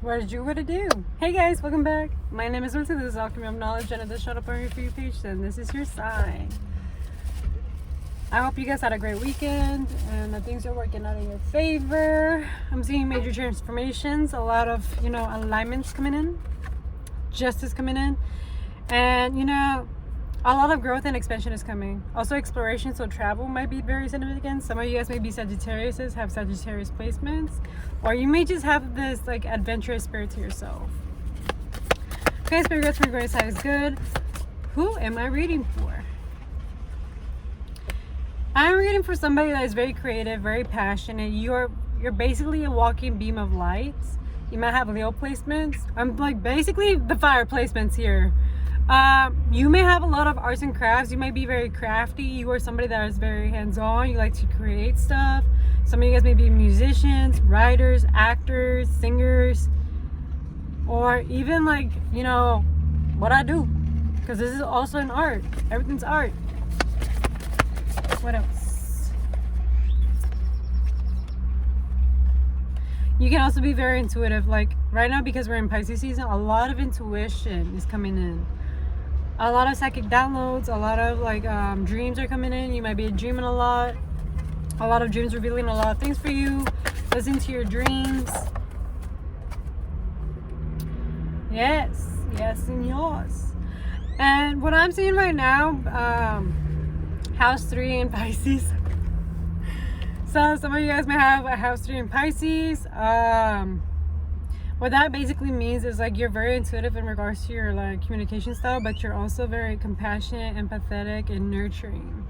What did you want to do? Hey guys, welcome back. My name is Lucy. This is Alchemy of Knowledge, and if this showed up on your For You page, then this is your sign. I hope you guys had a great weekend and that things are working out in your favor. I'm seeing major transformations, a lot of, alignments coming in, justice coming in, and, a lot of growth and expansion is coming. Also exploration, so travel might be very significant. Some of you guys may be Sagittarius, have Sagittarius placements, or you may just have this like adventurous spirit to yourself. Okay, spirit guides from your side is good. Who am I reading for? I'm reading for somebody that is very creative, very passionate. You're basically a walking beam of light. You might have Leo placements. I'm like basically the fire placements here. You may have a lot of arts and crafts. You might be very crafty. You are somebody that is very hands-on. You like to create stuff. Some of you guys may be musicians, writers, actors, singers, or even like, what I do. Because this is also an art. Everything's art. What else? You can also be very intuitive. Like right now, because we're in Pisces season, a lot of intuition is coming in. A lot of psychic downloads, a lot of like dreams are coming in. You might be dreaming a lot of dreams revealing a lot of things for you. Listen to your dreams. Yes, and yours. And what I'm seeing right now, house 3 in Pisces. So some of you guys may have a house 3 in Pisces. What that basically means is like you're very intuitive in regards to your like communication style, but you're also very compassionate, empathetic, and nurturing,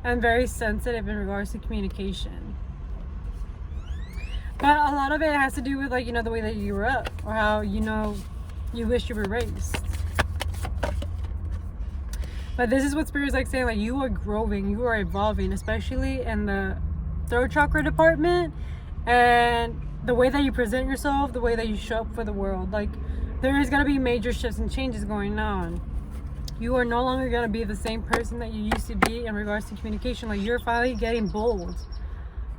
and very sensitive in regards to communication. But a lot of it has to do with like the way that you grew up, or how you wish you were raised. But this is what Spirit is like saying, like you are growing, you are evolving, especially in the throat chakra department, and the way that you present yourself, the way that you show up for the world. Like there is going to be major shifts and changes going on. You are no longer going to be the same person that you used to be in regards to communication. Like you're finally getting bold.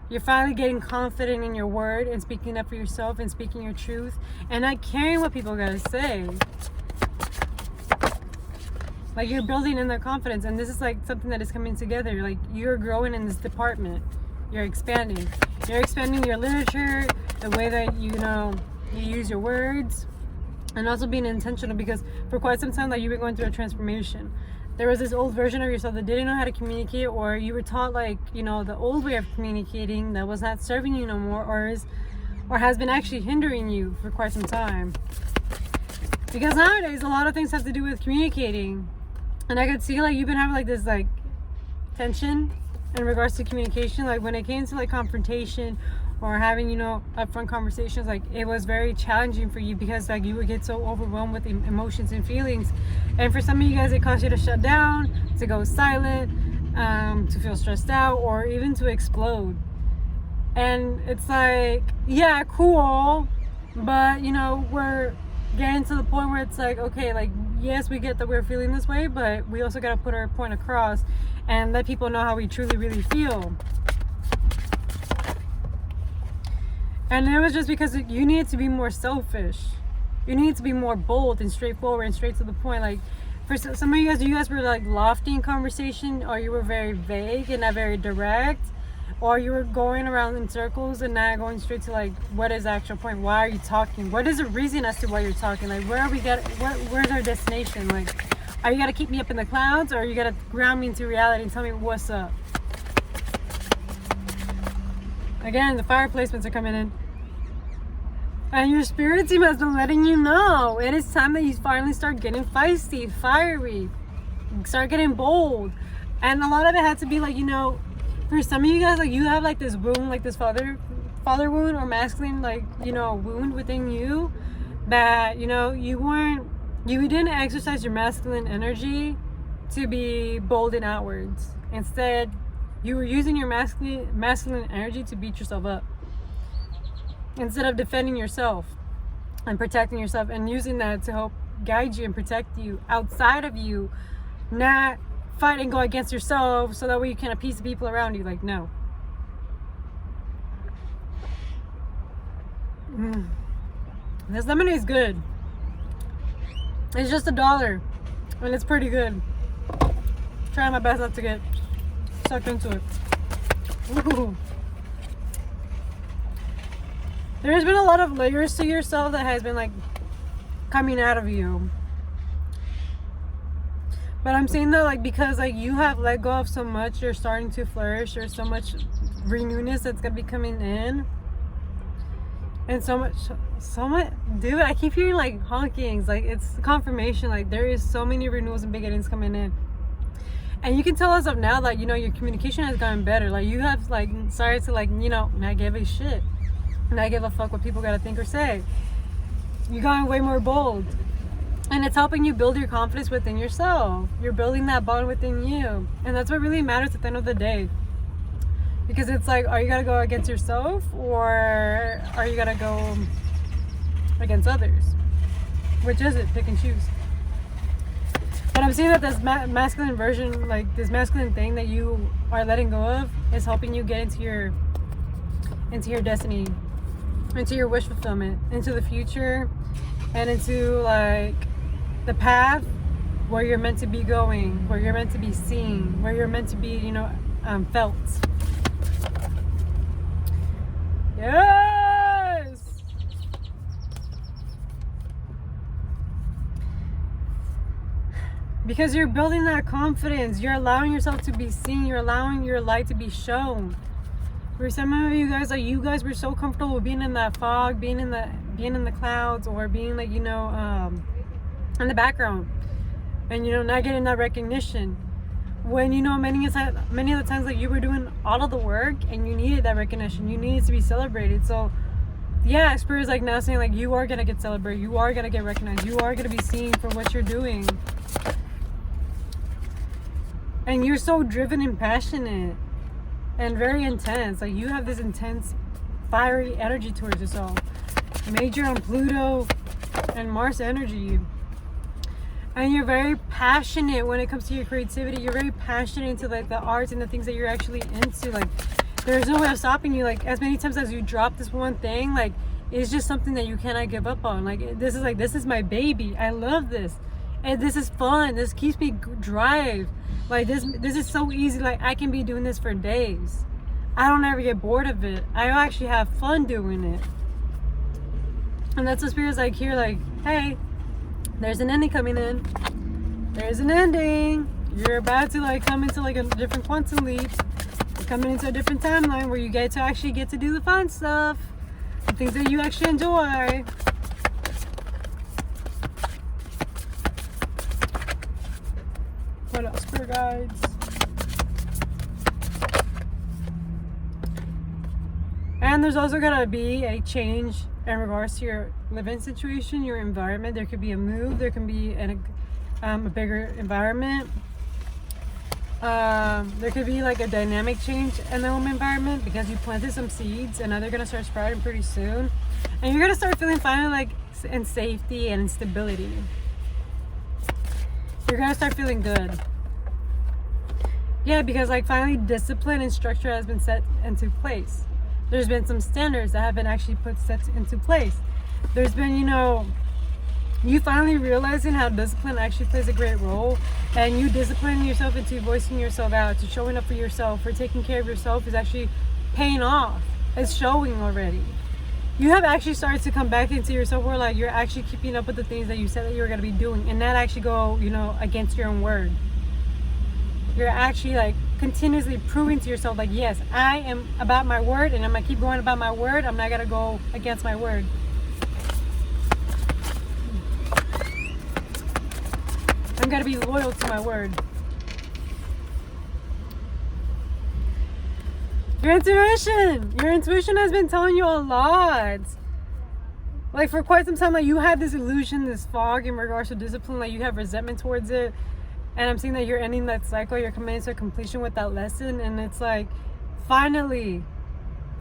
You're finally getting confident in your word and speaking up for yourself and speaking your truth and not caring what people gotta say. Like you're building in their confidence, and this is like something that is coming together. Like you're growing in this department. You're expanding. You're expanding your literature, the way that you use your words, and also being intentional, because for quite some time that you've been going through a transformation. There was this old version of yourself that didn't know how to communicate, or you were taught like, the old way of communicating that was not serving you no more, or has been actually hindering you for quite some time. Because nowadays a lot of things have to do with communicating. And I could see like you've been having like this like tension in regards to communication. Like when it came to like confrontation or having upfront conversations, like it was very challenging for you, because like you would get so overwhelmed with emotions and feelings. And for some of you guys, it caused you to shut down, to go silent, to feel stressed out, or even to explode. And it's like, yeah, cool, but we're getting to the point where it's like, okay, like yes, we get that we're feeling this way, but we also got to put our point across and let people know how we truly really feel. And it was just because you need to be more selfish. You need to be more bold and straightforward and straight to the point. Like for some of you guys were like lofty in conversation, or you were very vague and not very direct, or you were going around in circles and not going straight to like, what is the actual point? Why are you talking? What is the reason as to why you're talking? Like where's our destination? Like, are you gonna keep me up in the clouds, or are you gonna ground me into reality and tell me what's up? Again, the fire placements are coming in. And your spirit team has been letting you know it is time that you finally start getting feisty, fiery, start getting bold. And a lot of it had to be like, for some of you guys, like you have like this wound, like this father wound or masculine, like, wound within you that, you didn't exercise your masculine energy to be bold and outwards. Instead, you were using your masculine energy to beat yourself up, instead of defending yourself and protecting yourself and using that to help guide you and protect you outside of you, not fight and go against yourself so that way you can appease the people around you. Like, no. This lemonade is good. It's just $1 and it's pretty good. Trying my best not to get sucked into it. Ooh. There's been a lot of layers to yourself that has been like coming out of you. But I'm saying that like because like you have let go of so much, you're starting to flourish. There's so much renewness that's gonna be coming in. And so much, dude, I keep hearing like honkings, like it's confirmation, like there is so many renewals and beginnings coming in. And you can tell as of now that, you know, your communication has gotten better. Like you have like started to like, you know, not give a shit. Not give a fuck what people gotta think or say. You gotten way more bold. And it's helping you build your confidence within yourself. You're building that bond within you. And that's what really matters at the end of the day. Because it's like, are you gonna go against yourself or are you gonna go against others? Which is it? Pick and choose. But I'm seeing that this masculine version, like this masculine thing that you are letting go of, is helping you get into your destiny, into your wish fulfillment, into the future, and into like the path where you're meant to be going, where you're meant to be seen, where you're meant to be, you know, felt. Yes! Because you're building that confidence. You're allowing yourself to be seen. You're allowing your light to be shown. For some of you guys, like you guys were so comfortable being in that fog, being in the clouds, or being like, you know, in the background, and you know, not getting that recognition. When you know many of the times like you were doing all of the work and you needed that recognition, you needed to be celebrated. So yeah, Spirit is like now saying like you are gonna get celebrated, you are gonna get recognized, you are gonna be seen for what you're doing. And you're so driven and passionate and very intense. Like you have this intense fiery energy towards yourself. Major on Pluto and Mars energy. And you're very passionate when it comes to your creativity. You're very passionate into like the arts and the things that you're actually into. Like there's no way of stopping you. Like as many times as you drop this one thing, like it's just something that you cannot give up on. Like this is my baby. I love this. And this is fun. This keeps me drive. Like this is so easy. Like I can be doing this for days. I don't ever get bored of it. I actually have fun doing it. And that's what Spirit's like here, like, hey, there's an ending coming in. There's an ending. You're about to like come into like a different quantum leap. You're coming into a different timeline where you get to do the fun stuff. The things that you actually enjoy. What else, Spirit guides? And there's also gonna be a change in regards to your living situation, your environment. There could be a move. There can be a bigger environment. There could be like a dynamic change in the home environment because you planted some seeds and now they're gonna start sprouting pretty soon. And you're gonna start feeling finally like in safety and in stability. You're gonna start feeling good. Yeah, because like finally discipline and structure has been set into place. There's been some standards that have been actually set into place. There's been, you know, you finally realizing how discipline actually plays a great role, and you disciplining yourself into voicing yourself out, to showing up for yourself, for taking care of yourself is actually paying off. It's showing already. You have actually started to come back into yourself where like you're actually keeping up with the things that you said that you were going to be doing and not actually go, you know, against your own word. You're actually like continuously proving to yourself like, yes, I am about my word and I'm gonna keep going about my word. I'm not gonna go against my word. I'm gonna be loyal to my word. Your intuition has been telling you a lot. Like for quite some time, like you have this illusion, this fog in regards to discipline, like you have resentment towards it. And I'm seeing that you're ending that cycle, you're coming into a completion with that lesson, and it's like, finally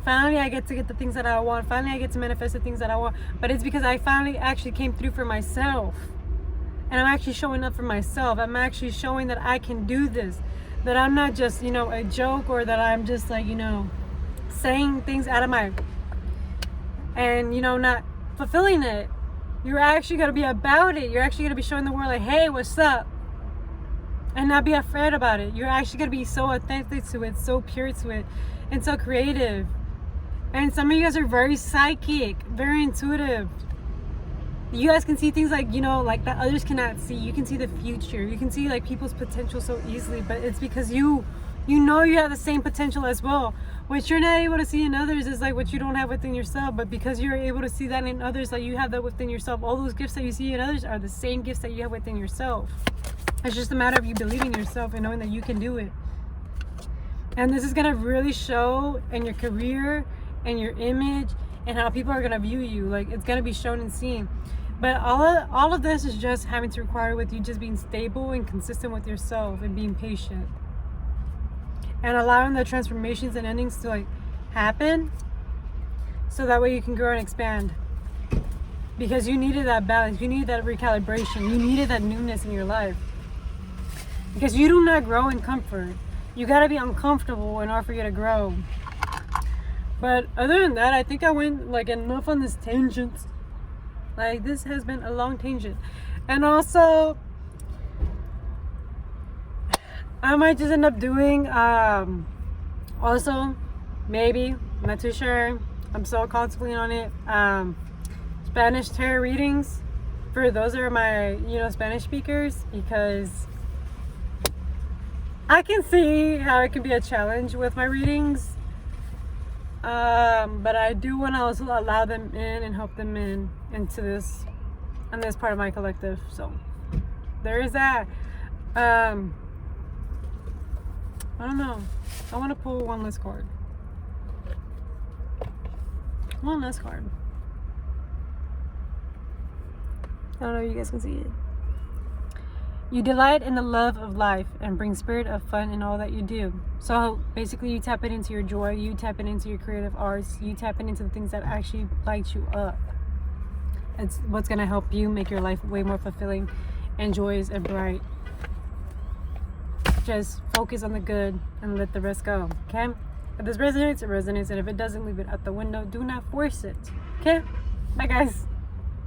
I get to get the things that I want, finally I get to manifest the things that I want, but it's because I finally actually came through for myself, and I'm actually showing up for myself. I'm actually showing that I can do this, that I'm not just, you know, a joke, or that I'm just like, you know, saying things out of my, and, you know, not fulfilling it, You're actually going to be about it. You're actually going to be showing the world like, hey, what's up? And not be afraid about it. You're actually going to be so authentic to it, so pure to it, and so creative. And some of you guys are very psychic, very intuitive. You guys can see things like, you know, like that others cannot see. You can see the future. You can see like people's potential so easily, but it's because you know you have the same potential as well. What you're not able to see in others is like what you don't have within yourself, but because you're able to see that in others, like you have that within yourself. All those gifts that you see in others are the same gifts that you have within yourself. It's just a matter of you believing in yourself and knowing that you can do it. And this is going to really show in your career and your image and how people are going to view you. Like, it's going to be shown and seen. But all of this is just having to require with you just being stable and consistent with yourself and being patient. And allowing the transformations and endings to like happen so that way you can grow and expand. Because you needed that balance. You needed that recalibration. You needed that newness in your life. Because you do not grow in comfort. You got to be uncomfortable in order for you to grow. But other than that, I think I went like enough on this tangent. Like, this has been a long tangent. And also, I might just end up doing also, maybe, I'm not too sure, I'm still contemplating on it, Spanish tarot readings for those that are my, you know, Spanish speakers, because I can see how it can be a challenge with my readings, but I do want to also allow them in and help them into this, and this part of my collective. So there is that. I don't know, I want to pull one last card. One last card. I don't know if you guys can see it. You delight in the love of life and bring spirit of fun in all that you do. So basically, you tap it into your joy, you tap it into your creative arts, you tap it into the things that actually light you up. It's what's going to help you make your life way more fulfilling and joyous and bright. Just focus on the good and let the rest go, okay? If this resonates, it resonates, and if it doesn't, leave it out the window. Do not force it, okay? Bye, guys.